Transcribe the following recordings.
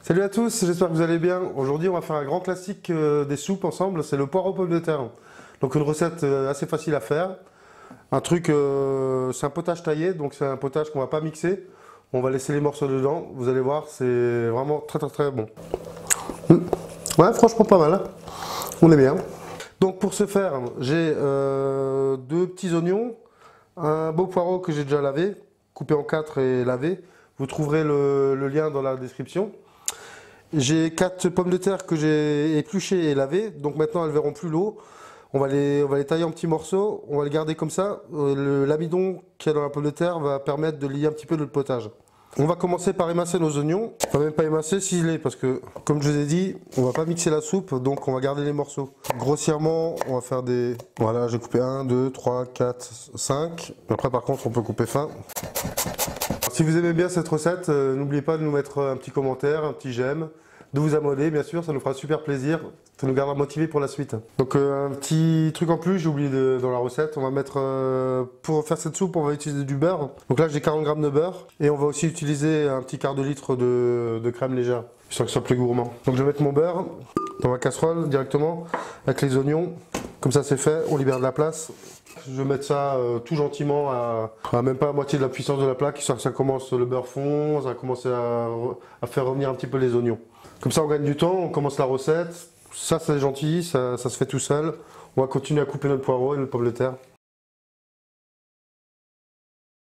Salut à tous, j'espère que vous allez bien. Aujourd'hui, on va faire un grand classique des soupes ensemble, c'est le poireau pomme de terre. Donc une recette assez facile à faire. Un truc, c'est un potage taillé, donc c'est un potage qu'on va pas mixer. On va laisser les morceaux dedans, vous allez voir, c'est vraiment très bon. Ouais, franchement pas mal, hein. On est bien. Donc pour ce faire, j'ai deux petits oignons, un beau poireau que j'ai déjà lavé, coupé en 4 et lavé. Vous trouverez le lien dans la description. J'ai 4 pommes de terre que j'ai épluchées et lavées, donc maintenant elles verront plus l'eau. On va les tailler en petits morceaux, on va les garder comme ça. L'amidon qu'il y a dans la pomme de terre va permettre de lier un petit peu notre potage. On va commencer par émincer nos oignons. On va même pas émincer, ciseler, parce que comme je vous ai dit, on va pas mixer la soupe, donc on va garder les morceaux. Grossièrement, on va faire des... Voilà, j'ai coupé 1, 2, 3, 4, 5. Après par contre, on peut couper fin. Si vous aimez bien cette recette, n'oubliez pas de nous mettre un petit commentaire, un petit j'aime, de vous abonner bien sûr, ça nous fera super plaisir, ça nous gardera motivés pour la suite. Donc un petit truc en plus, j'ai oublié dans la recette, on va mettre, pour faire cette soupe, on va utiliser du beurre. Donc là j'ai 40 g de beurre et on va aussi utiliser un petit quart de litre de crème légère, histoire que ce soit plus gourmand. Donc je vais mettre mon beurre dans ma casserole directement avec les oignons, comme ça c'est fait, on libère de la place. Je vais mettre ça tout gentiment à même pas la moitié de la puissance de la plaque, histoire que ça commence, le beurre fond, ça commence à faire revenir un petit peu les oignons. Comme ça on gagne du temps, on commence la recette. Ça c'est gentil, ça se fait tout seul. On va continuer à couper notre poireau et notre pomme de terre.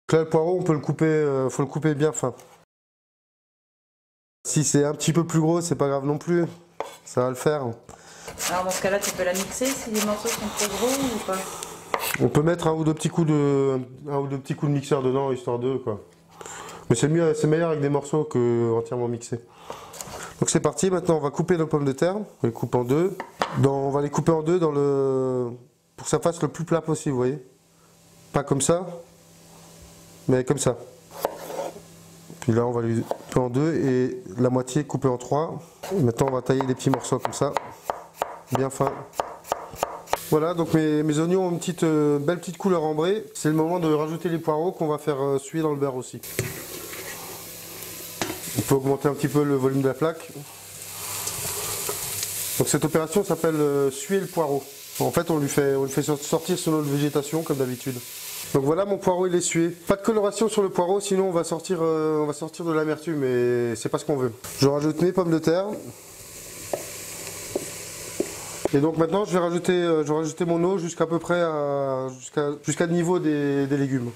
Donc là le poireau on peut le couper, faut le couper bien fin. Si c'est un petit peu plus gros, c'est pas grave non plus, ça va le faire. Alors dans ce cas-là, tu peux la mixer si les morceaux sont trop gros ou pas? On peut mettre un ou deux petits coups de mixeur dedans, histoire de quoi. Mais c'est mieux, c'est meilleur avec des morceaux que entièrement mixés. Donc c'est parti, maintenant on va couper nos pommes de terre. On les coupe en deux. On va les couper en deux pour que ça fasse le plus plat possible, vous voyez. Pas comme ça, mais comme ça. Puis là on va les couper en deux et la moitié coupée en trois. Et maintenant on va tailler des petits morceaux comme ça, bien fins. Voilà, donc mes oignons ont une belle petite couleur ambrée. C'est le moment de rajouter les poireaux qu'on va faire suer dans le beurre aussi. On peut augmenter un petit peu le volume de la plaque. Donc cette opération s'appelle suer le poireau. En fait, on le fait sortir sur notre végétation comme d'habitude. Donc voilà, mon poireau il est sué. Pas de coloration sur le poireau, sinon on va sortir de l'amertume et c'est pas ce qu'on veut. Je rajoute mes pommes de terre. Et donc maintenant je vais rajouter mon eau jusqu'à peu près jusqu'à le niveau des légumes.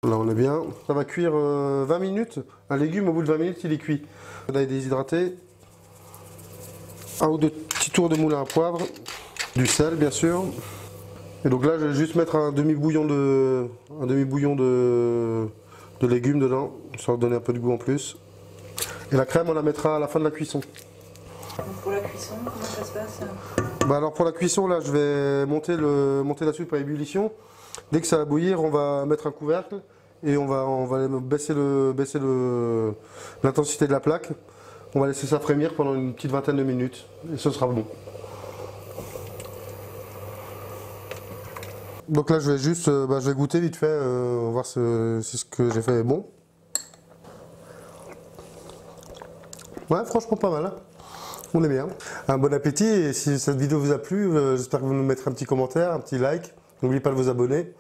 Là on est bien. Ça va cuire 20 minutes. Un légume au bout de 20 minutes il est cuit. On a déshydraté. Un ou deux petits tours de moulin à poivre. Du sel bien sûr. Et donc là je vais juste mettre un demi-bouillon de légumes dedans. Ça va donner un peu de goût en plus. Et la crème on la mettra à la fin de la cuisson. Pour la cuisson, comment ça se passe? Bah alors pour la cuisson, là, je vais monter la soupe à ébullition. Dès que ça va bouillir, on va mettre un couvercle et on va baisser l'intensité de la plaque. On va laisser ça frémir pendant une petite vingtaine de minutes et ce sera bon. Donc là, je vais juste je vais goûter vite fait, on va voir si ce que j'ai fait est bon. Ouais, franchement pas mal, hein. On est bien. Un bon appétit et si cette vidéo vous a plu, j'espère que vous nous mettrez un petit commentaire, un petit like. N'oubliez pas de vous abonner.